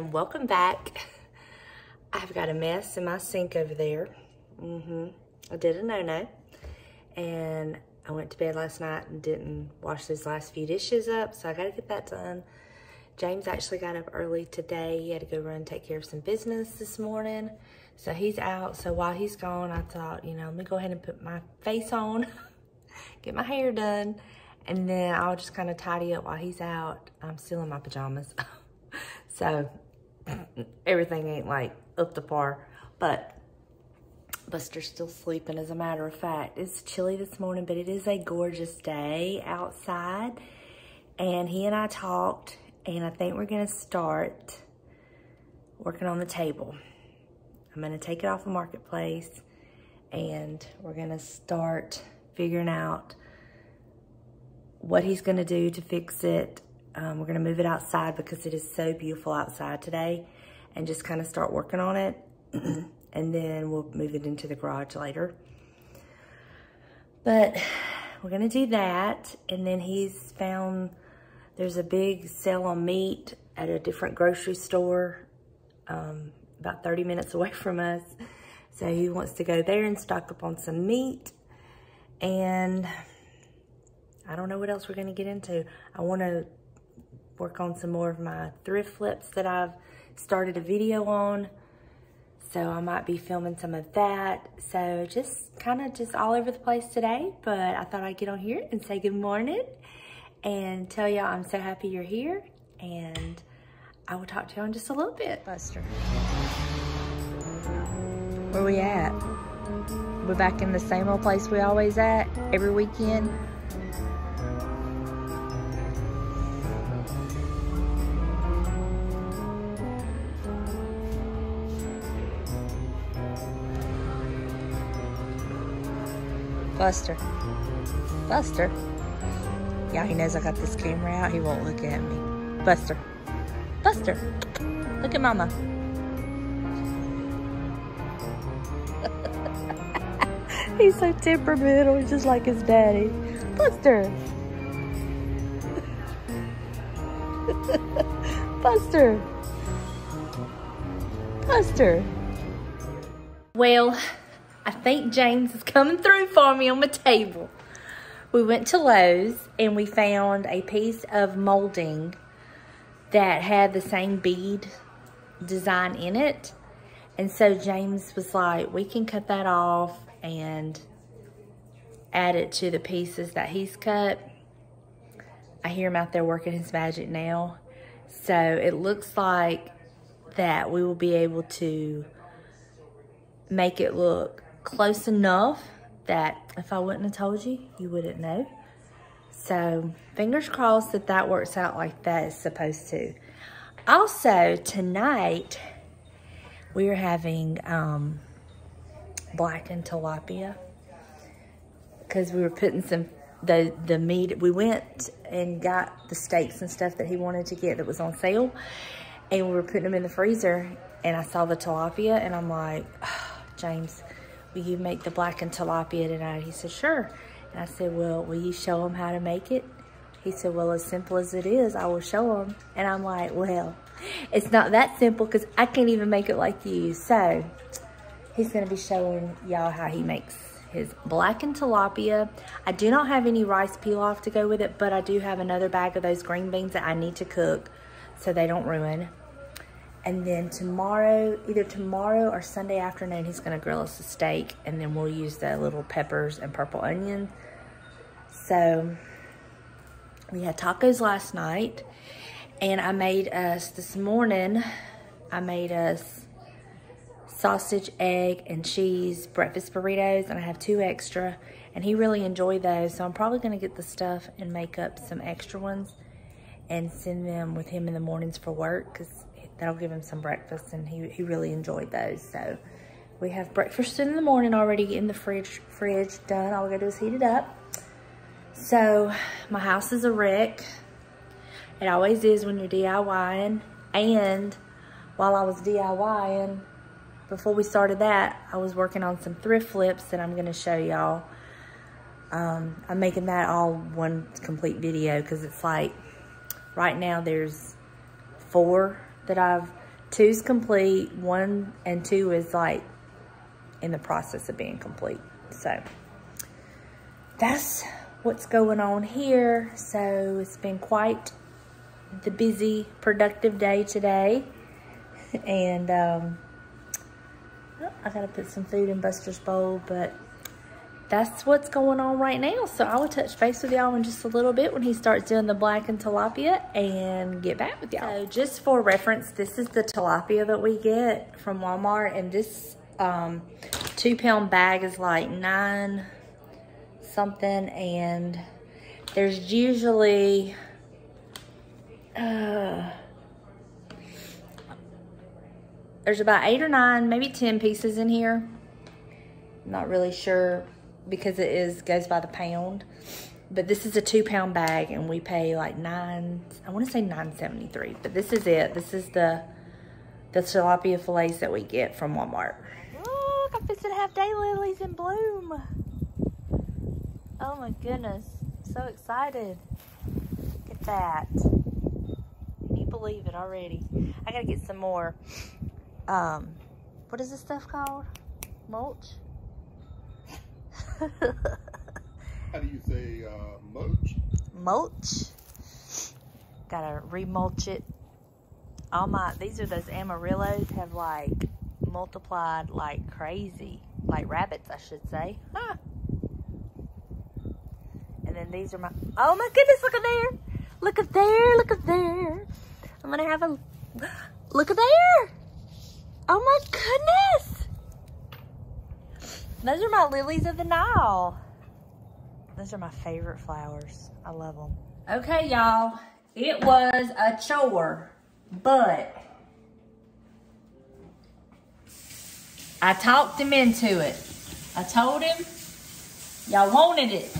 and welcome back. I've got a mess in my sink over there. I did a no-no, and I went to bed last night and didn't wash those last few dishes up, so I gotta get that done. James actually got up early today. He had to go run and take care of some business this morning, so he's out. So while he's gone, I thought, you know, let me go ahead and put my face on, get my hair done, and then I'll just kind of tidy up while he's out. I'm still in my pajamas. So everything ain't like up to par, but Buster's still sleeping. As a matter of fact, it's chilly this morning, but it is a gorgeous day outside. And he and I talked, and I think we're gonna start working on the table. I'm gonna take it off the marketplace, and we're gonna start figuring out what he's gonna do to fix it. We're gonna move it outside because it is so beautiful outside today, and just kind of start working on it. And then we'll move it into the garage later. But we're gonna do that. And then he's found there's a big sale on meat at a different grocery store about 30 minutes away from us. So he wants to go there and stock up on some meat. And I don't know what else we're gonna get into. I wanna work on some more of my thrift flips that I've started a video on. So I might be filming some of that. So just kind of just all over the place today, but I thought I'd get on here and say good morning and tell y'all I'm so happy you're here, and I will talk to y'all in just a little bit. Buster, where we at? We're back in the same old place we always at every weekend. Buster. Buster. Yeah, he knows I got this camera out. He won't look at me. Buster. Buster. Look at Mama. He's so temperamental, just like his daddy. Buster. Buster. Buster. Well, I think James is coming through for me on my table. We went to Lowe's and we found a piece of molding that had the same bead design in it. And so James was like, we can cut that off and add it to the pieces that he's cut. I hear him out there working his magic now. So it looks like that we will be able to make it look close enough that if I wouldn't have told you, you wouldn't know. So fingers crossed that that works out like that is supposed to. Also tonight we are having blackened tilapia, because we were putting some the meat. We went and got the steaks and stuff that he wanted to get that was on sale, and we were putting them in the freezer, and I saw the tilapia and I'm like, oh, James, will you make the blackened tilapia tonight? He said, sure. And I said, well, will you show him how to make it? He said, well, as simple as it is, I will show him. And I'm like, well, it's not that simple because I can't even make it like you. So he's going to be showing y'all how he makes his blackened tilapia. I do not have any rice pilaf to go with it, but I do have another bag of those green beans that I need to cook so they don't ruin. And then tomorrow, either tomorrow or Sunday afternoon, he's gonna grill us a steak, and then we'll use the little peppers and purple onion. So we had tacos last night, and I made us this morning, I made us sausage, egg, and cheese breakfast burritos, and I have 2 extra, and he really enjoyed those. So I'm probably gonna get the stuff and make up some extra ones and send them with him in the mornings for work, because that'll give him some breakfast, and he really enjoyed those. So we have breakfast in the morning already in the fridge done. All we gotta do is heat it up. So my house is a wreck. It always is when you're DIYing. And while I was DIYing, before we started that, I was working on some thrift flips that I'm gonna show y'all. I'm making that all one complete video, because it's like, right now there's 4 that I've 2's complete. 1 and 2 is like in the process of being complete. So that's what's going on here. So it's been quite the busy, productive day today. And I gotta put some food in Buster's bowl, but that's what's going on right now. So I will touch base with y'all in just a little bit when he starts doing the blackened tilapia and get back with y'all. So just for reference, this is the tilapia that we get from Walmart, and this 2-pound bag is like 9 something, and there's usually there's about 8 or 9, maybe 10 pieces in here. I'm not really sure because it goes by the pound, but this is a 2-pound bag, and we pay like I want to say $9.73, but this is it. This is the tilapia fillets that we get from Walmart. Look, I'm fixing to have daylilies in bloom. Oh my goodness, I'm so excited. Look at that. Can you believe it already? I gotta get some more, what is this stuff called? Mulch? How do you say mulch? Mulch. Gotta remulch it. These are those amarillos have like multiplied like crazy. Like rabbits, I should say. Huh. And then these are my, oh my goodness, look at there. Look at there, look at there. I'm gonna have a, look at there. Oh my goodness. Those are my lilies of the Nile. Those are my favorite flowers. I love them. Okay, y'all. It was a chore, but I talked him into it. I told him y'all wanted it.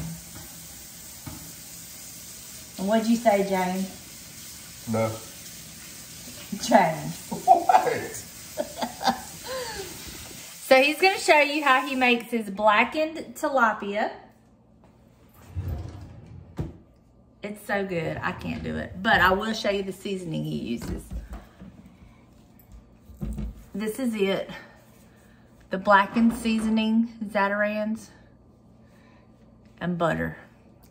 And what'd you say, James? No. James. What? So he's going to show you how he makes his blackened tilapia. It's so good. I can't do it. But I will show you the seasoning he uses. This is it. The blackened seasoning, Zatarans, and butter.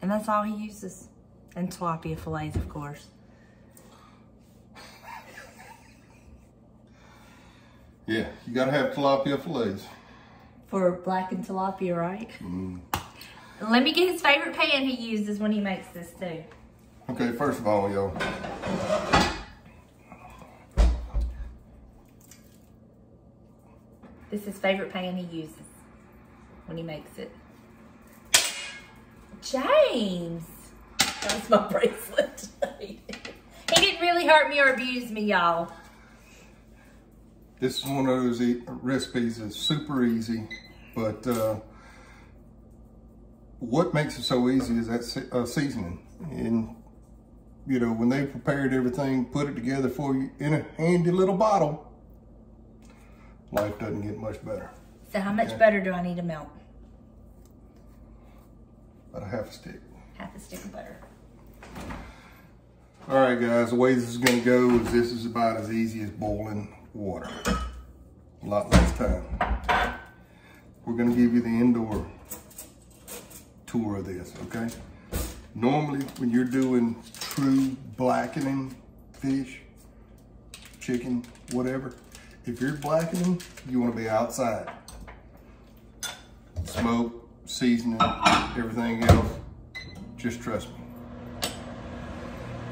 And that's all he uses. And tilapia fillets, of course. Yeah, you gotta have tilapia fillets. For blackened tilapia, right? Mm. Let me get his favorite pan he uses when he makes this too. Okay, first of all, y'all. This is his favorite pan he uses when he makes it. James! That was my bracelet. He didn't really hurt me or abuse me, y'all. This is one of those recipes that's super easy, but what makes it so easy is that seasoning. And, you know, when they prepared everything, put it together for you in a handy little bottle, life doesn't get much better. So how much butter do I need to melt? About a half a stick. Half a stick of butter. All right, guys, the way this is gonna go is this is about as easy as boiling water. A lot less time. We're gonna give you the indoor tour of this, okay? Normally, when you're doing true blackening fish, chicken, whatever, if you're blackening, you wanna be outside. Smoke, seasoning, everything else, just trust me.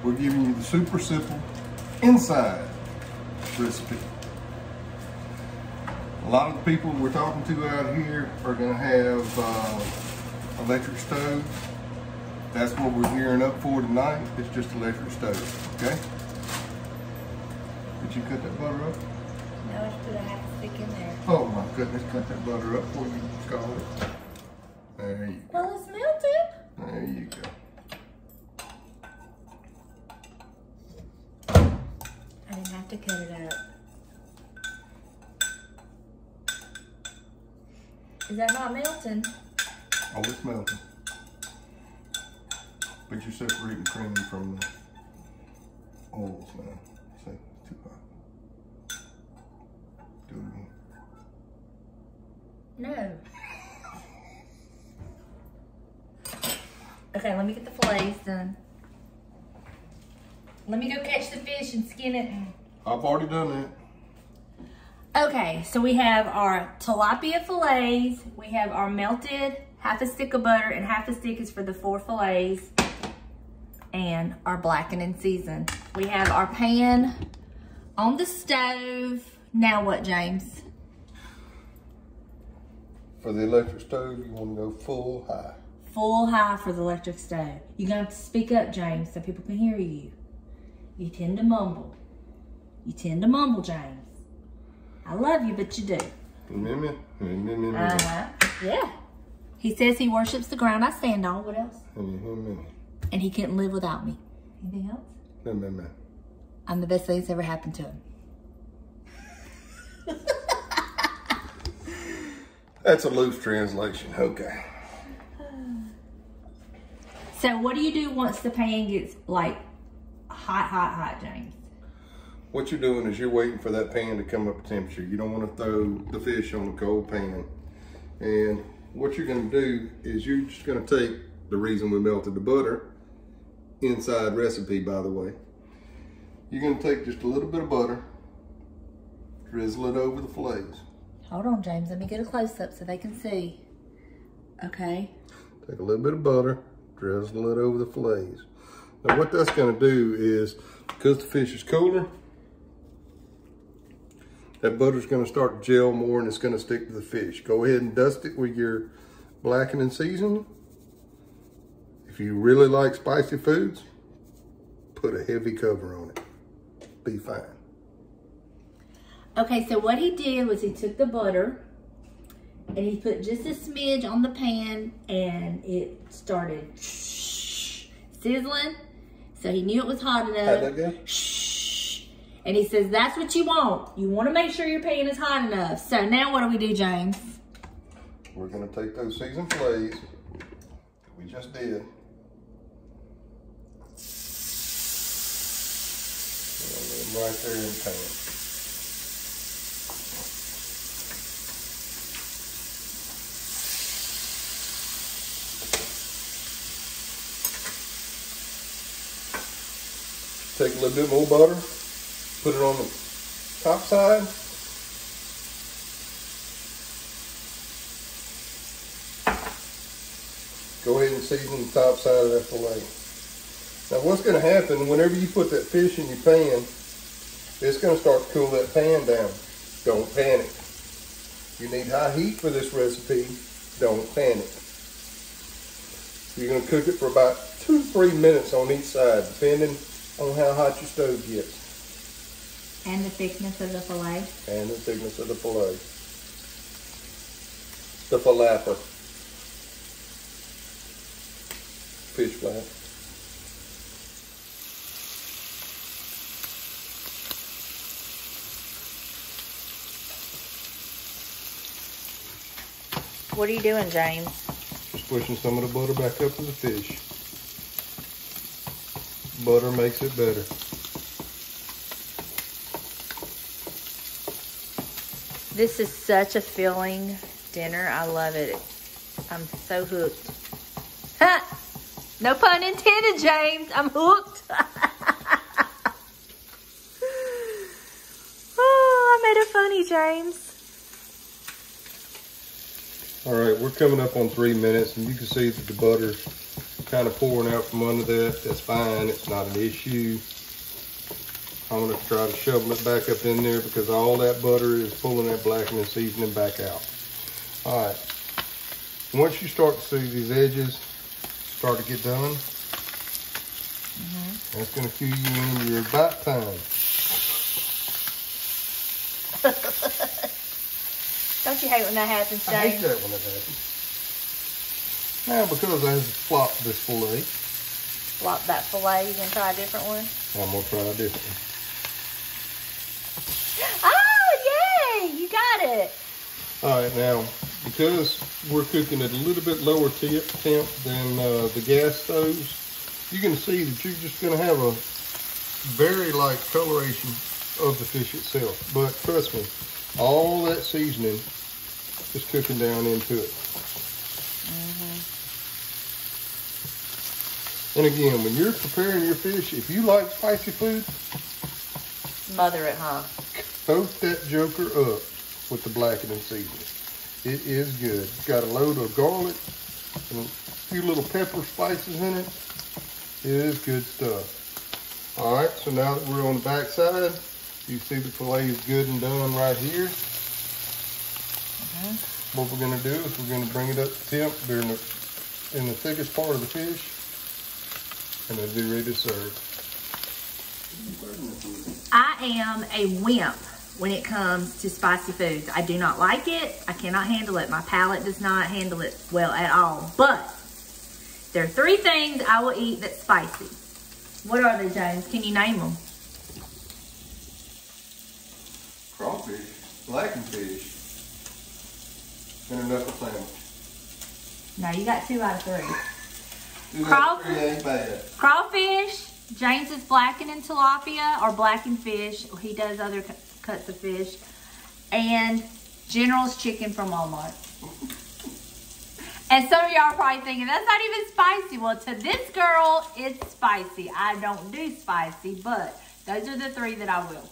We're giving you the super simple inside recipe. A lot of the people we're talking to out here are gonna have electric stoves. That's what we're gearing up for tonight. It's just electric stove, okay? Did you cut that butter up? No, I put a half a stick in there. Oh my goodness, cut that butter up before you scald it. There you go. Well, it's melted. There you go. I didn't have to cut it up. Is that not melting? Oh, it's melting. But you're separating cream from the oils now. See, it's too hot. No. Okay, let me get the fillets done. Let me go catch the fish and skin it. I've already done that. Okay, so we have our tilapia fillets. We have our melted half a stick of butter, and half a stick is for the 4 fillets. And our blackened and seasoned. We have our pan on the stove. Now what, James? For the electric stove, you want to go full high. Full high for the electric stove. You're gonna have to speak up, James, so people can hear you. You tend to mumble. You tend to mumble, James. I love you, but you do. Yeah. He says he worships the ground I stand on. What else? And he couldn't live without me. Anything else? I'm the best thing that's ever happened to him. That's a loose translation. Okay. So what do you do once the pan gets like hot, James? What you're doing is you're waiting for that pan to come up to temperature. You don't want to throw the fish on the cold pan. And what you're going to do is you're just going to take the reason we melted the butter, inside recipe by the way. You're going to take just a little bit of butter, drizzle it over the fillets. Hold on, James. Let me get a close-up so they can see. Okay. Take a little bit of butter, drizzle it over the fillets. Now what that's going to do is, because the fish is cooler, that butter's going to start to gel more and it's going to stick to the fish. Go ahead and dust it with your blackened and seasoned. If you really like spicy foods, put a heavy cover on it. Be fine. Okay, so what he did was he took the butter and he put just a smidge on the pan and it started sizzling. So he knew it was hot enough. How'd that go? And he says, that's what you want. You want to make sure your pan is hot enough. So now what do we do, James? We're going to take those seasoned fillets that we just did. And lay them right there in the pan. Take a little bit more butter, put it on the top side. Go ahead and season the top side of that fillet. Now what's going to happen whenever you put that fish in your pan, it's going to start to cool that pan down. Don't panic. You need high heat for this recipe. Don't panic. You're going to cook it for about 2 to 3 minutes on each side, depending on how hot your stove gets. And the thickness of the fillet. And the thickness of the fillet. The falafel. Fish flap. What are you doing, James? Just pushing some of the butter back up to the fish. Butter makes it better. This is such a filling dinner. I love it. I'm so hooked. Ha! No pun intended, James. I'm hooked. Oh, I made it funny, James. All right, we're coming up on 3 minutes, and you can see that the butter's kind of pouring out from under that. That's fine. It's not an issue. I'm going to try to shovel it back up in there because all that butter is pulling that blackened and seasoning back out. All right. Once you start to see these edges start to get done, that's going to cue you in your bite time. Don't you hate when that happens, James? I hate that when that happens. Now, because I have flopped this fillet. Flop that fillet. You going to try a different one? I'm going to try a different one. Oh, yay! You got it. All right, now, because we're cooking at a little bit lower temp than the gas stoves, you can see that you're just going to have a very light coloration of the fish itself. But trust me, all that seasoning just cooking down into it. And again, when you're preparing your fish, if you like spicy food, Smother it, huh? coat that joker up with the blackened seasoning. It is good. It's got a load of garlic and a few little pepper spices in it. It is good stuff. All right, so now that we're on the back side, you see the filet is good and done right here. What we're gonna do is we're gonna bring it up to temp during in the thickest part of the fish, and it'll be ready to serve. I am a wimp when it comes to spicy foods. I do not like it. I cannot handle it. My palate does not handle it well at all. But there are 3 things I will eat that's spicy. What are they, James? Can you name them? Crawfish, blackened fish, and a knuckle sandwich. No, you got 2 out of 3. 2 out of 3 ain't bad. Crawfish, James's blackened and tilapia, or blackened fish. He does other cuts of fish. And General's chicken from Walmart. And some of y'all are probably thinking, that's not even spicy. Well, to this girl, it's spicy. I don't do spicy, but those are the 3 that I will.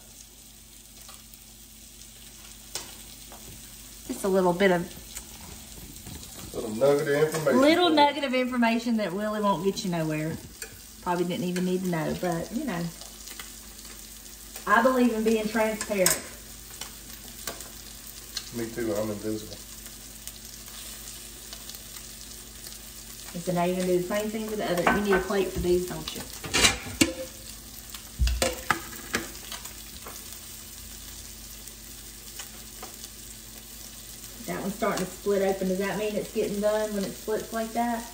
Just a little bit of... Little nugget of information. Little nugget of information that really won't get you nowhere. Probably didn't even need to know, but, you know. I believe in being transparent. Me too, I'm invisible. So now you're going to do the same thing with the other. You need a plate for these, don't you? That one's starting to split open. Does that mean it's getting done when it splits like that?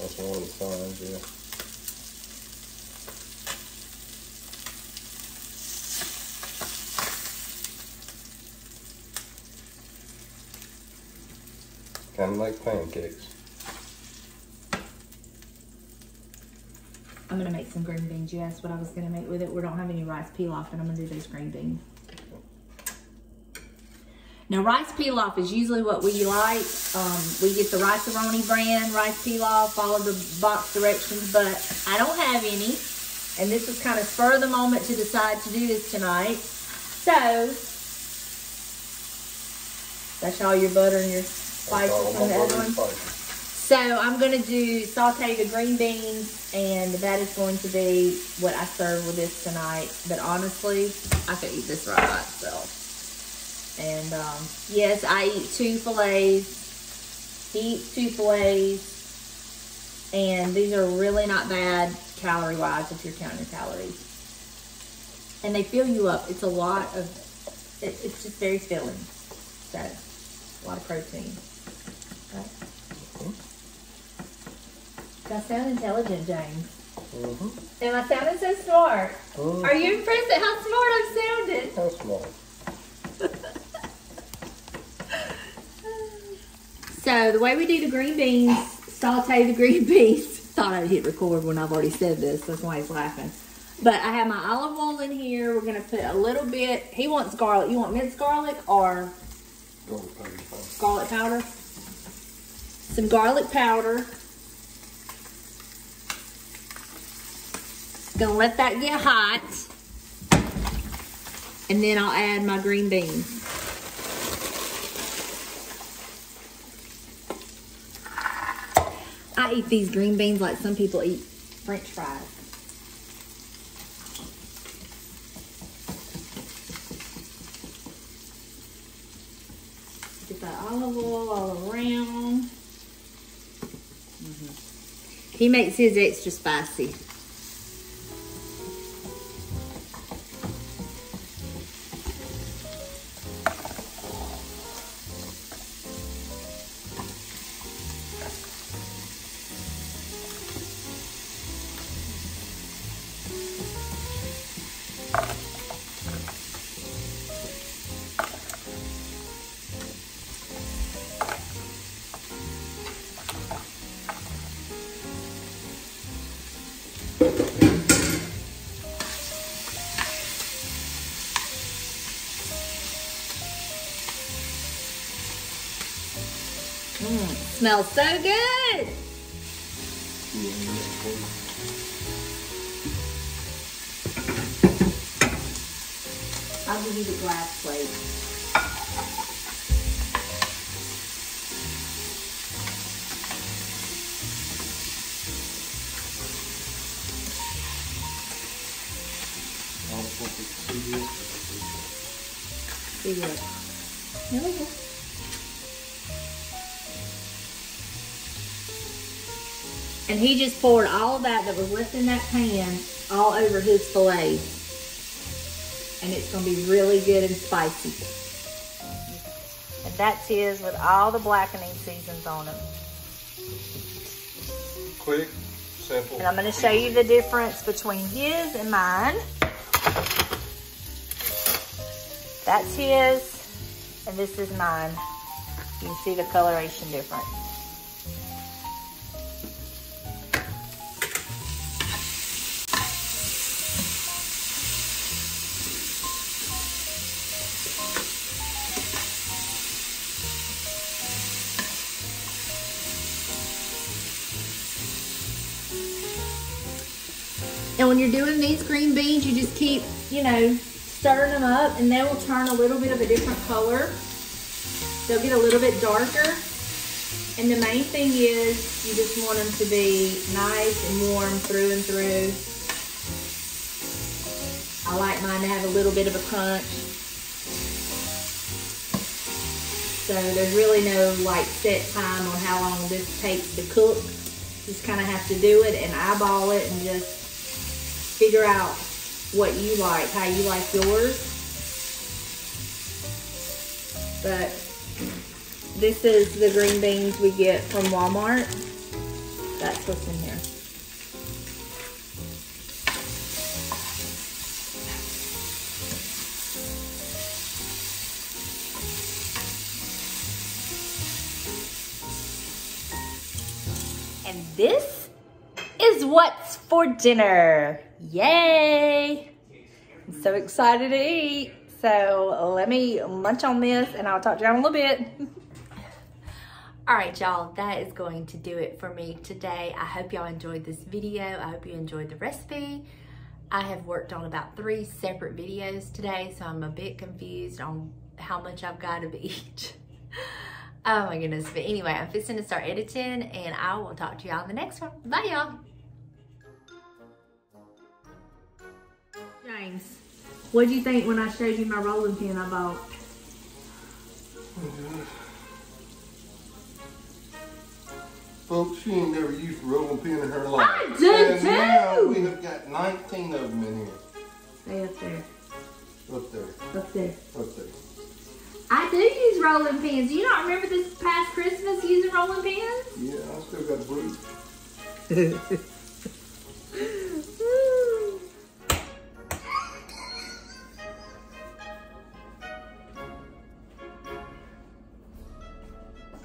That's one of the signs, yeah. Kind of like pancakes. I'm going to make some green beans. You asked what I was going to make with it. We don't have any rice pilaf, and I'm going to do those green beans. Now, rice pilaf is usually what we like. We get the Rice-A-Roni brand rice pilaf, follow the box directions, but I don't have any. And this was kind of spur of the moment to decide to do this tonight. So, that's all your butter and your spices from the other one. So I'm going to do saute the green beans, and that is going to be what I serve with this tonight. But honestly, I could eat this right by itself. And yes, I eat 2 fillets. He eats 2 fillets. And these are really not bad calorie-wise if you're counting your calories. And they fill you up. It's a lot of, it's just very filling. So, a lot of protein. Right? I sound intelligent, James. Am I sounding so smart? Are you impressed at how smart I've sounded? How smart? So the way we do the green beans, saute the green beans. Thought I'd hit record when I've already said this. That's why he's laughing. But I have my olive oil in here. We're going to put a little bit. He wants garlic. You want minced garlic or garlic powder? Some garlic powder. Gonna let that get hot, and then I'll add my green beans. I eat these green beans like some people eat French fries. Get that olive oil all around. He makes his extra spicy. Smells so good. I'll give you the glass plate. See what? Here we go. And he just poured all of that was left in that pan all over his filet. And it's gonna be really good and spicy. And that's his with all the blackening seasons on them. Quick, simple. And I'm gonna show you the difference between his and mine. That's his, and this is mine. You can see the coloration difference. And when you're doing these green beans, you just keep, you know, stirring them up, and they will turn a little bit of a different color. They'll get a little bit darker. And the main thing is you just want them to be nice and warm through and through. I like mine to have a little bit of a crunch. So there's really no like set time on how long this takes to cook. You just kind of have to do it and eyeball it and just figure out what you like, how you like yours. But this is the green beans we get from Walmart. That's what's in here. And this is what's for dinner. Yay! I'm so excited to eat. So let me munch on this and I'll talk to you in a little bit. All right, y'all, that is going to do it for me today. I hope y'all enjoyed this video. I hope you enjoyed the recipe. I have worked on about 3 separate videos today, so I'm a bit confused on how much I've got of each. Oh my goodness. But anyway, I'm fixing to start editing and I will talk to y'all in the next one. Bye, y'all. James, what did you think when I showed you my rolling pin I bought? Folks, she ain't never used a rolling pin in her life. I do and too! Now we have got 19 of them in here. Stay up there. Up there. Up there. Up there. I do use rolling pins. Do you not remember this past Christmas using rolling pins? Yeah, I still got a bruise.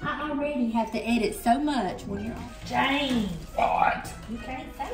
I already have to edit so much when you're on. James! What? You can't say